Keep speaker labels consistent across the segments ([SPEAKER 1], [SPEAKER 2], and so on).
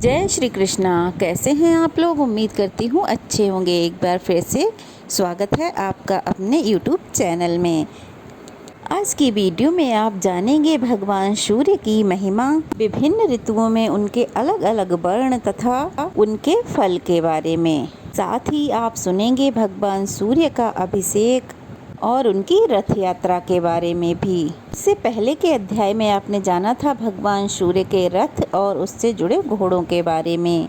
[SPEAKER 1] जय श्री कृष्णा। कैसे हैं आप लोग? उम्मीद करती हूँ अच्छे होंगे। एक बार फिर से स्वागत है आपका अपने YouTube चैनल में। आज की वीडियो में आप जानेंगे भगवान सूर्य की महिमा, विभिन्न ऋतुओं में उनके अलग अलग वर्ण तथा उनके फल के बारे में। साथ ही आप सुनेंगे भगवान सूर्य का अभिषेक और उनकी रथ यात्रा के बारे में भी। इससे पहले के अध्याय में आपने जाना था भगवान सूर्य के रथ और उससे जुड़े घोड़ों के बारे में।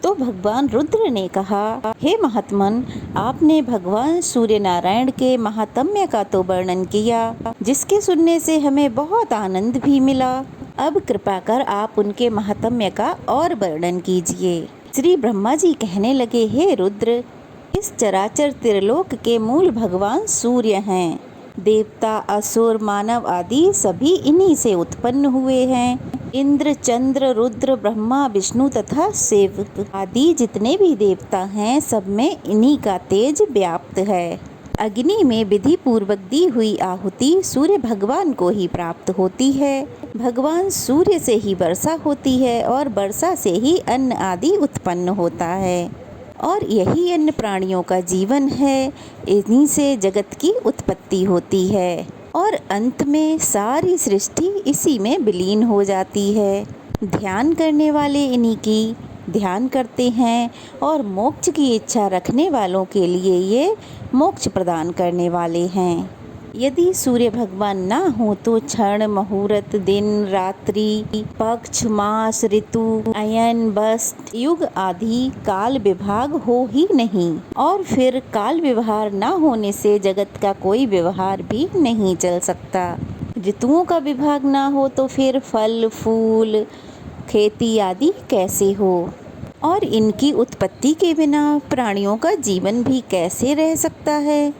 [SPEAKER 1] तो भगवान रुद्र ने कहा, हे महात्मन, आपने भगवान सूर्य नारायण के महात्म्य का तो वर्णन किया, जिसके सुनने से हमें बहुत आनंद भी मिला। अब कृपा कर आप उनके महात्म्य का और वर्णन कीजिए। श्री ब्रह्मा जी कहने लगे, हे रुद्र, इस चराचर त्रिलोक के मूल भगवान सूर्य हैं। देवता, असुर, मानव आदि सभी इन्हीं से उत्पन्न हुए हैं। इंद्र, चंद्र, रुद्र, ब्रह्मा, विष्णु तथा शिव आदि जितने भी देवता हैं, सब में इन्हीं का तेज व्याप्त है। अग्नि में विधि पूर्वक दी हुई आहुति सूर्य भगवान को ही प्राप्त होती है। भगवान सूर्य से ही वर्षा होती है और वर्षा से ही अन्न आदि उत्पन्न होता है और यही अन्य प्राणियों का जीवन है। इन्हीं से जगत की उत्पत्ति होती है और अंत में सारी सृष्टि इसी में विलीन हो जाती है। ध्यान करने वाले इन्हीं की ध्यान करते हैं और मोक्ष की इच्छा रखने वालों के लिए ये मोक्ष प्रदान करने वाले हैं। यदि सूर्य भगवान ना हो तो क्षण, मुहूर्त, दिन, रात्रि, पक्ष, मास, ऋतु, अयन, बस्त, युग आदि काल विभाग हो ही नहीं। और फिर काल व्यवहार ना होने से जगत का कोई व्यवहार भी नहीं चल सकता। ऋतुओं का विभाग ना हो तो फिर फल, फूल, खेती आदि कैसे हो? और इनकी उत्पत्ति के बिना प्राणियों का जीवन भी कैसे रह सकता है?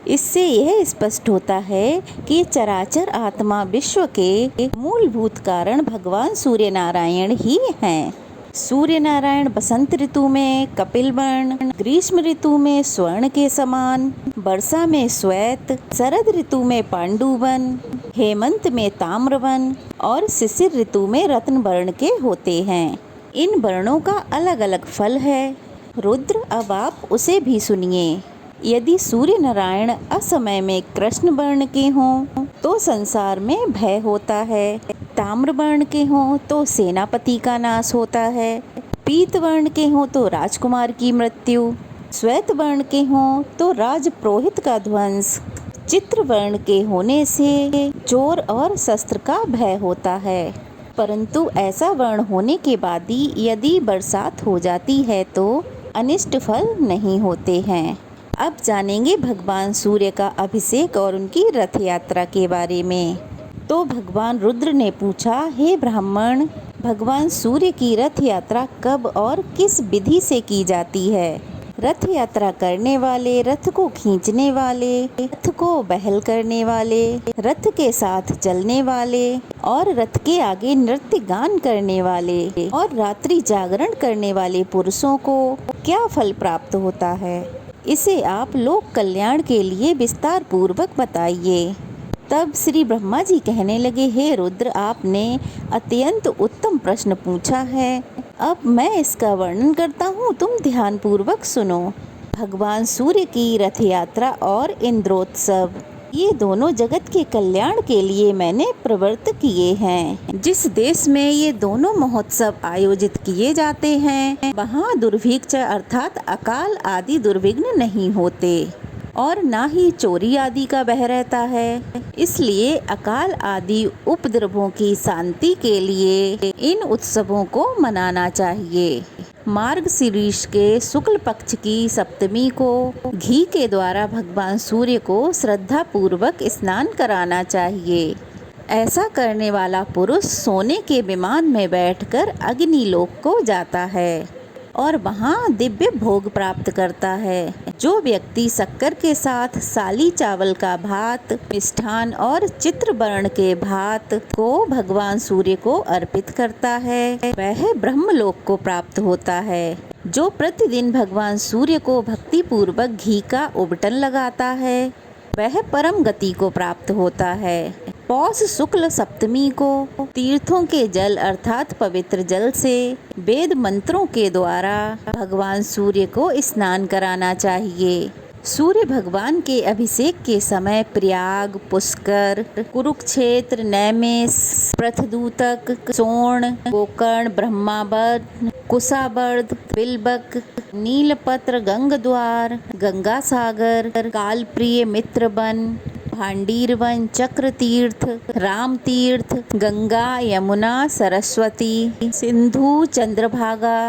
[SPEAKER 1] इससे यह स्पष्ट होता है कि चराचर आत्मा विश्व के मूलभूत कारण भगवान सूर्य नारायण ही हैं। सूर्य नारायण बसंत ऋतु में कपिल वर्ण, ग्रीष्म ऋतु में स्वर्ण के समान, वर्षा में श्वेत, शरद ऋतु में पांडुवन, हेमंत में ताम्रवन और शिशिर ऋतु में रत्न वर्ण के होते हैं। इन वर्णों का अलग अलग फल है। रुद्र, अब आप उसे भी सुनिए। यदि सूर्य नारायण असमय में कृष्ण वर्ण के हों तो संसार में भय होता है। ताम्र वर्ण के हों तो सेनापति का नाश होता है। पीत वर्ण के हों तो राजकुमार की मृत्यु। श्वेत वर्ण के हों तो राजपुरोहित का ध्वंस। चित्र वर्ण के होने से चोर और शस्त्र का भय होता है। परंतु ऐसा वर्ण होने के बाद ही यदि बरसात हो जाती है तो अनिष्ट फल नहीं होते हैं। अब जानेंगे भगवान सूर्य का अभिषेक और उनकी रथ यात्रा के बारे में। तो भगवान रुद्र ने पूछा, हे ब्राह्मण, भगवान सूर्य की रथ यात्रा कब और किस विधि से की जाती है? रथ यात्रा करने वाले, रथ को खींचने वाले, रथ को बहल करने वाले, रथ के साथ चलने वाले और रथ के आगे नृत्य गान करने वाले और रात्रि जागरण करने वाले पुरुषों को क्या फल प्राप्त होता है? इसे आप लोक कल्याण के लिए विस्तार पूर्वक बताइए। तब श्री ब्रह्मा जी कहने लगे, हे रुद्र, आपने अत्यंत उत्तम प्रश्न पूछा है। अब मैं इसका वर्णन करता हूँ, तुम ध्यान पूर्वक सुनो। भगवान सूर्य की रथ यात्रा और इंद्रोत्सव, ये दोनों जगत के कल्याण के लिए मैंने प्रवृत्त किए हैं। जिस देश में ये दोनों महोत्सव आयोजित किए जाते हैं वहाँ दुर्भिक्ष अर्थात अकाल आदि दुर्विघ्न नहीं होते और ना ही चोरी आदि का भय रहता है। इसलिए अकाल आदि उपद्रवों की शांति के लिए इन उत्सवों को मनाना चाहिए। मार्गशीर्ष के शुक्ल पक्ष की सप्तमी को घी के द्वारा भगवान सूर्य को श्रद्धा पूर्वक स्नान कराना चाहिए। ऐसा करने वाला पुरुष सोने के विमान में बैठकर अग्निलोक को जाता है और वहाँ दिव्य भोग प्राप्त करता है। जो व्यक्ति शक्कर के साथ साली चावल का भात, मिष्ठान और चित्र वर्ण के भात को भगवान सूर्य को अर्पित करता है वह ब्रह्मलोक को प्राप्त होता है। जो प्रतिदिन भगवान सूर्य को भक्ति पूर्वक घी का उबटन लगाता है वह परम गति को प्राप्त होता है। पौष शुक्ल सप्तमी को तीर्थों के जल अर्थात पवित्र जल से वेद मंत्रों के द्वारा भगवान सूर्य को स्नान कराना चाहिए। सूर्य भगवान के अभिषेक के समय प्रयाग, पुष्कर, कुरुक्षेत्र, नैमिष, प्रथदूतक, सोण, गोकर्ण, ब्रह्मावर्त, कुशावर्त, बिल्बक, नीलपत्र, गंगद्वार, गंगासागर, कालप्रिय, मित्रवन, भांडीरवन, चक्र तीर्थ, राम तीर्थ, गंगा, यमुना, सरस्वती, सिंधु, चंद्रभागा,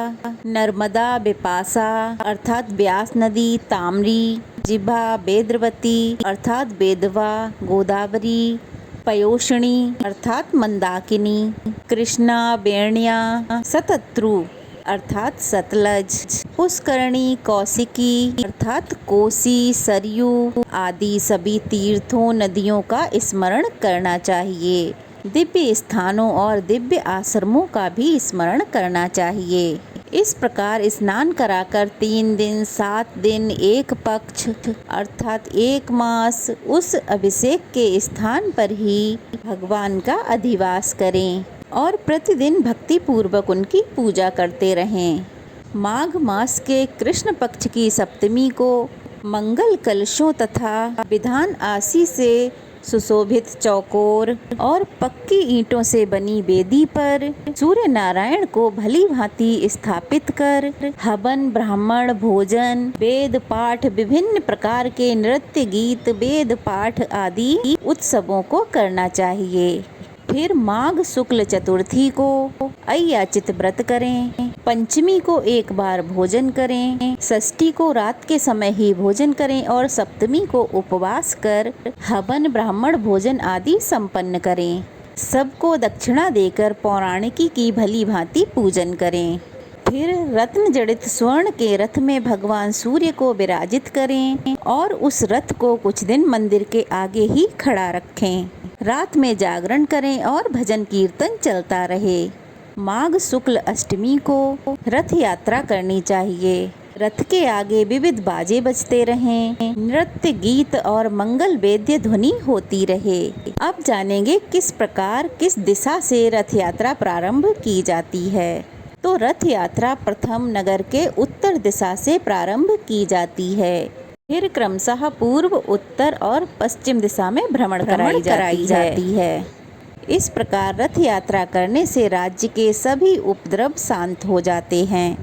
[SPEAKER 1] नर्मदा, बिपाशा अर्थात व्यास नदी, ताम्री, जिभा, बेद्रवती अर्थात बेदवा, गोदावरी, पयोषणी अर्थात मंदाकिनी, कृष्णा, बेण्या, सतत्रु अर्थात सतलज, पुष्करणी, कौशिकी अर्थात कोसी, सरयू आदि सभी तीर्थों नदियों का स्मरण करना चाहिए। दिव्य स्थानों और दिव्य आश्रमों का भी स्मरण करना चाहिए। इस प्रकार स्नान कराकर 3 दिन, 7 दिन, एक पक्ष अर्थात 1 मास उस अभिषेक के स्थान पर ही भगवान का अधिवास करें और प्रतिदिन भक्ति पूर्वक उनकी पूजा करते रहें। माघ मास के कृष्ण पक्ष की सप्तमी को मंगल कलशों तथा विधान आसी से सुशोभित चौकोर और पक्की ईंटों से बनी वेदी पर सूर्य नारायण को भली भांति स्थापित कर हवन, ब्राह्मण भोजन, वेद पाठ, विभिन्न प्रकार के नृत्य, गीत, वेद पाठ आदि उत्सवों को करना चाहिए। फिर माघ शुक्ल चतुर्थी को अयाचित व्रत करें, पंचमी को एक बार भोजन करें, षष्ठी को रात के समय ही भोजन करें और सप्तमी को उपवास कर हवन, ब्राह्मण भोजन आदि संपन्न करें। सबको दक्षिणा देकर पौराणिकी की भली भांति पूजन करें। फिर रत्न जड़ित स्वर्ण के रथ में भगवान सूर्य को विराजित करें और उस रथ को कुछ दिन मंदिर के आगे ही खड़ा रखें। रात में जागरण करें और भजन कीर्तन चलता रहे। माघ शुक्ल अष्टमी को रथ यात्रा करनी चाहिए। रथ के आगे विविध बाजे बजते रहें, नृत्य, गीत और मंगल वेद्य ध्वनि होती रहे। अब जानेंगे किस प्रकार किस दिशा से रथ यात्रा प्रारंभ की जाती है। तो रथ यात्रा प्रथम नगर के उत्तर दिशा से प्रारंभ की जाती है। फिर क्रमशः पूर्व, उत्तर और पश्चिम दिशा में भ्रमण कराई जाती है। इस प्रकार रथ यात्रा करने से राज्य के सभी उपद्रव शांत हो जाते हैं।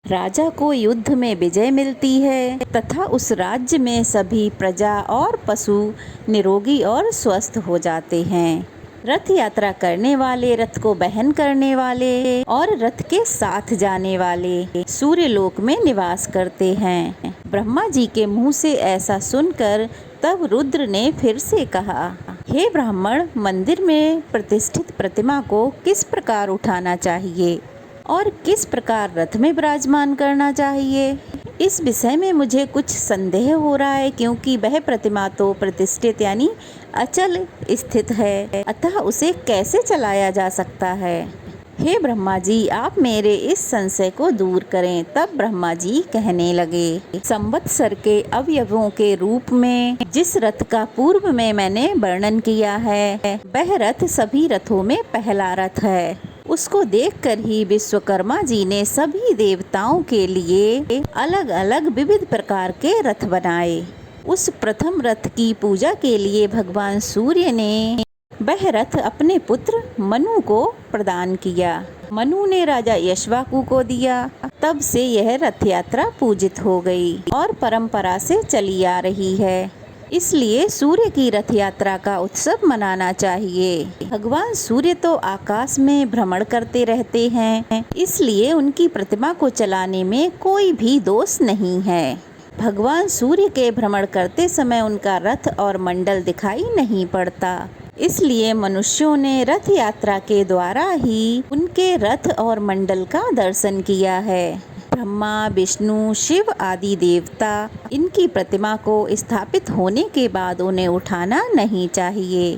[SPEAKER 1] राजा को युद्ध में विजय मिलती है तथा उस राज्य में सभी प्रजा और पशु निरोगी और स्वस्थ हो जाते हैं। रथ यात्रा करने वाले, रथ को वहन करने वाले और रथ के साथ जाने वाले सूर्य लोक में निवास करते हैं। ब्रह्मा जी के मुंह से ऐसा सुनकर तब रुद्र ने फिर से कहा, हे ब्राह्मण, मंदिर में प्रतिष्ठित प्रतिमा को किस प्रकार उठाना चाहिए और किस प्रकार रथ में विराजमान करना चाहिए? इस विषय में मुझे कुछ संदेह हो रहा है, क्योंकि वह प्रतिमा तो प्रतिष्ठित यानी अचल स्थित है, अतः उसे कैसे चलाया जा सकता है? हे ब्रह्मा जी, आप मेरे इस संशय को दूर करें। तब ब्रह्मा जी कहने लगे, संवत्सर के अवयवों के रूप में जिस रथ का पूर्व में मैंने वर्णन किया है, वह रथ सभी रथों में पहला रथ है। उसको देखकर ही विश्वकर्मा जी ने सभी देवताओं के लिए अलग अलग विविध प्रकार के रथ बनाए। उस प्रथम रथ की पूजा के लिए भगवान सूर्य ने वह रथ अपने पुत्र मनु को प्रदान किया। मनु ने राजा यशवाकु को दिया। तब से यह रथ यात्रा पूजित हो गई और परंपरा से चली आ रही है। इसलिए सूर्य की रथ यात्रा का उत्सव मनाना चाहिए। भगवान सूर्य तो आकाश में भ्रमण करते रहते हैं, इसलिए उनकी प्रतिमा को चलाने में कोई भी दोष नहीं है। भगवान सूर्य के भ्रमण करते समय उनका रथ और मंडल दिखाई नहीं पड़ता, इसलिए मनुष्यों ने रथ यात्रा के द्वारा ही उनके रथ और मंडल का दर्शन किया है। ब्रह्मा, विष्णु, शिव आदि देवता इनकी प्रतिमा को स्थापित होने के बाद उन्हें उठाना नहीं चाहिए,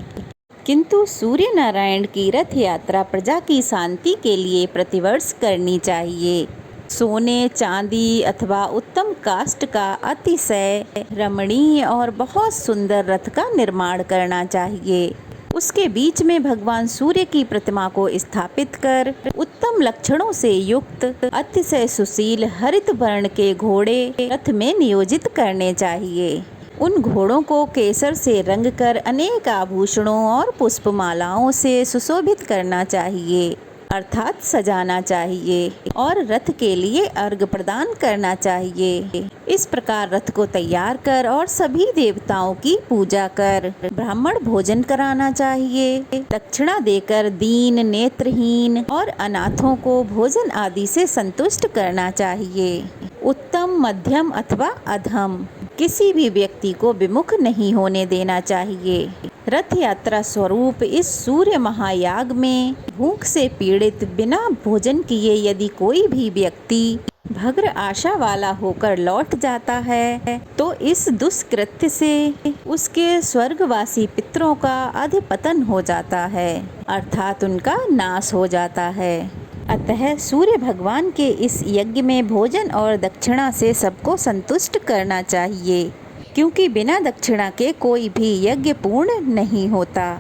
[SPEAKER 1] किंतु सूर्य नारायण की रथ यात्रा प्रजा की शांति के लिए प्रतिवर्ष करनी चाहिए। सोने, चांदी अथवा उत्तम काष्ठ का अतिशय रमणीय और बहुत सुंदर रथ का निर्माण करना चाहिए। उसके बीच में भगवान सूर्य की प्रतिमा को स्थापित कर उत्तम लक्षणों से युक्त अतिशय सुशील हरित वर्ण के घोड़े रथ में नियोजित करने चाहिए। उन घोड़ों को केसर से रंग कर अनेक आभूषणों और पुष्पमालाओं से सुशोभित करना चाहिए, अर्थात सजाना चाहिए और रथ के लिए अर्घ प्रदान करना चाहिए। इस प्रकार रथ को तैयार कर और सभी देवताओं की पूजा कर ब्राह्मण भोजन कराना चाहिए। दक्षिणा देकर दीन, नेत्रहीन और अनाथों को भोजन आदि से संतुष्ट करना चाहिए। उत्तम, मध्यम अथवा अधम किसी भी व्यक्ति को विमुख नहीं होने देना चाहिए। रथ यात्रा स्वरूप इस सूर्य महायाग में भूख से पीड़ित बिना भोजन किए यदि कोई भी व्यक्ति भग्र आशा वाला होकर लौट जाता है तो इस दुष्कृत्य से उसके स्वर्गवासी पितरों का अधपतन हो जाता है, अर्थात उनका नाश हो जाता है। अतः सूर्य भगवान के इस यज्ञ में भोजन और दक्षिणा से सबको संतुष्ट करना चाहिए, क्योंकि बिना दक्षिणा के कोई भी यज्ञ पूर्ण नहीं होता।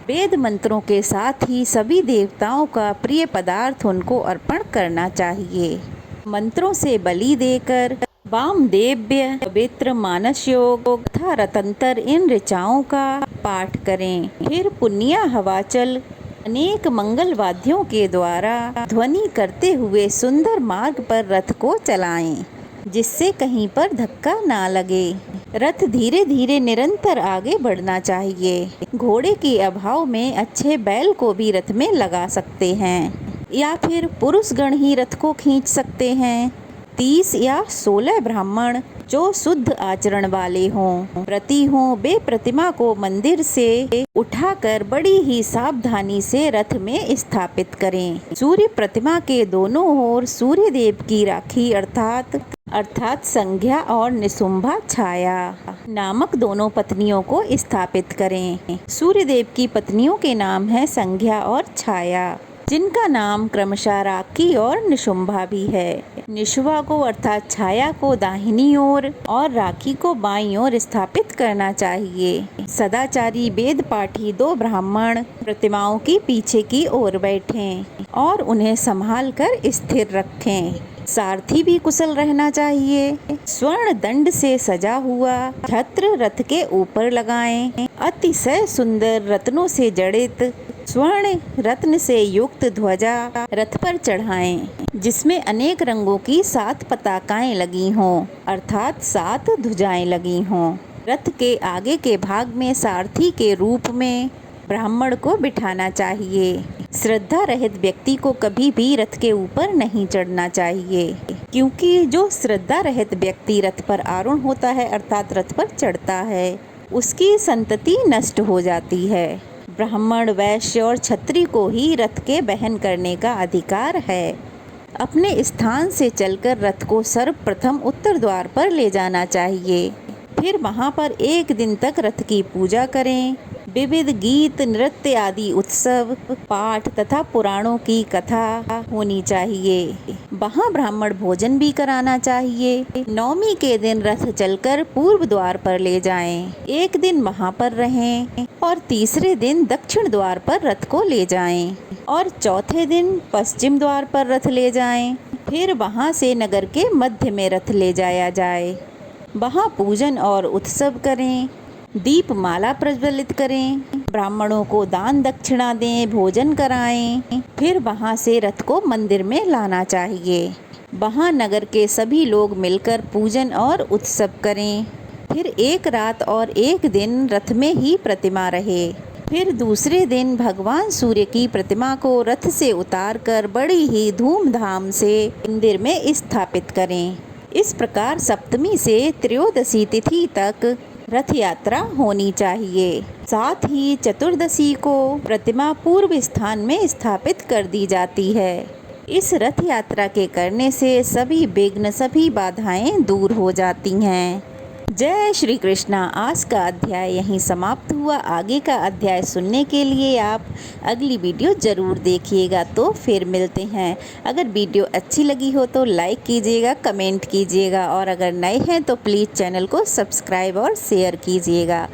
[SPEAKER 1] वेद मंत्रों के साथ ही सभी देवताओं का प्रिय पदार्थ उनको अर्पण करना चाहिए। मंत्रों से बलि देकर वामदेव्य, पवित्र, मानस योग तथा रतंतर इन ऋचाओं का पाठ करें। फिर पुण्य हवाचल अनेक मंगल वाद्यों के द्वारा ध्वनि करते हुए सुंदर मार्ग पर रथ को चलाएं, जिससे कहीं पर धक्का ना लगे। रथ धीरे धीरे निरंतर आगे बढ़ना चाहिए। घोड़े के अभाव में अच्छे बैल को भी रथ में लगा सकते हैं या फिर पुरुष गण ही रथ को खींच सकते हैं। 30 या 16 ब्राह्मण जो शुद्ध आचरण वाले हों, व्रती हों, वे प्रतिमा को मंदिर से उठाकर बड़ी ही सावधानी से रथ में स्थापित करें। सूर्य प्रतिमा के दोनों ओर सूर्य देव की राखी अर्थात संध्या और निशुंभा छाया नामक दोनों पत्नियों को स्थापित करें। सूर्य देव की पत्नियों के नाम है संध्या और छाया, जिनका नाम क्रमशः राखी और निशुंभा भी है। निशुंभा को अर्थात छाया को दाहिनी ओर और राखी को बाईं ओर स्थापित करना चाहिए। सदाचारी वेद पाठी 2 ब्राह्मण प्रतिमाओं की पीछे की ओर बैठें और उन्हें संभाल कर स्थिर रखें। सारथी भी कुशल रहना चाहिए। स्वर्ण दंड से सजा हुआ छत्र रथ के ऊपर लगाएं। अतिशय सुंदर रत्नों से जड़ित स्वर्ण रत्न से युक्त ध्वजा रथ पर चढ़ाएं, जिसमें अनेक रंगों की 7 पताकाएं लगी हों, अर्थात 7 ध्वजाएं लगी हों। रथ के आगे के भाग में सारथी के रूप में ब्राह्मण को बिठाना चाहिए। श्रद्धा रहित व्यक्ति को कभी भी रथ के ऊपर नहीं चढ़ना चाहिए, क्योंकि जो श्रद्धा रहित व्यक्ति रथ पर आरूढ़ होता है अर्थात रथ पर चढ़ता है, उसकी संतति नष्ट हो जाती है। ब्राह्मण, वैश्य और क्षत्रिय को ही रथ के वहन करने का अधिकार है। अपने स्थान से चलकर रथ को सर्वप्रथम उत्तर द्वार पर ले जाना चाहिए। फिर वहां पर 1 दिन तक रथ की पूजा करें। विविध गीत, नृत्य आदि उत्सव, पाठ तथा पुराणों की कथा होनी चाहिए। वहाँ ब्राह्मण भोजन भी कराना चाहिए। नवमी के दिन रथ चलकर पूर्व द्वार पर ले जाएं। 1 दिन वहाँ पर रहें और तीसरे दिन दक्षिण द्वार पर रथ को ले जाएं और चौथे दिन पश्चिम द्वार पर रथ ले जाएं। फिर वहाँ से नगर के मध्य में रथ ले जाया जाए। वहाँ पूजन और उत्सव करें, दीप माला प्रज्वलित करें, ब्राह्मणों को दान दक्षिणा दें, भोजन कराएं। फिर वहां से रथ को मंदिर में लाना चाहिए। वहां नगर के सभी लोग मिलकर पूजन और उत्सव करें। फिर 1 रात और 1 दिन रथ में ही प्रतिमा रहे। फिर दूसरे दिन भगवान सूर्य की प्रतिमा को रथ से उतारकर बड़ी ही धूमधाम से मंदिर में स्थापित करें। इस प्रकार सप्तमी से त्रयोदशी तिथि तक रथ यात्रा होनी चाहिए। साथ ही चतुर्दशी को प्रतिमा पूर्व स्थान में स्थापित कर दी जाती है। इस रथ यात्रा के करने से सभी विघ्न, सभी बाधाएं दूर हो जाती हैं। जय श्री कृष्णा। आज का अध्याय यहीं समाप्त हुआ। आगे का अध्याय सुनने के लिए आप अगली वीडियो ज़रूर देखिएगा। तो फिर मिलते हैं। अगर वीडियो अच्छी लगी हो तो लाइक कीजिएगा, कमेंट कीजिएगा और अगर नए हैं तो प्लीज़ चैनल को सब्सक्राइब और शेयर कीजिएगा।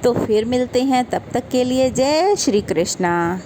[SPEAKER 1] तो फिर मिलते हैं, तब तक के लिए जय श्री कृष्णा।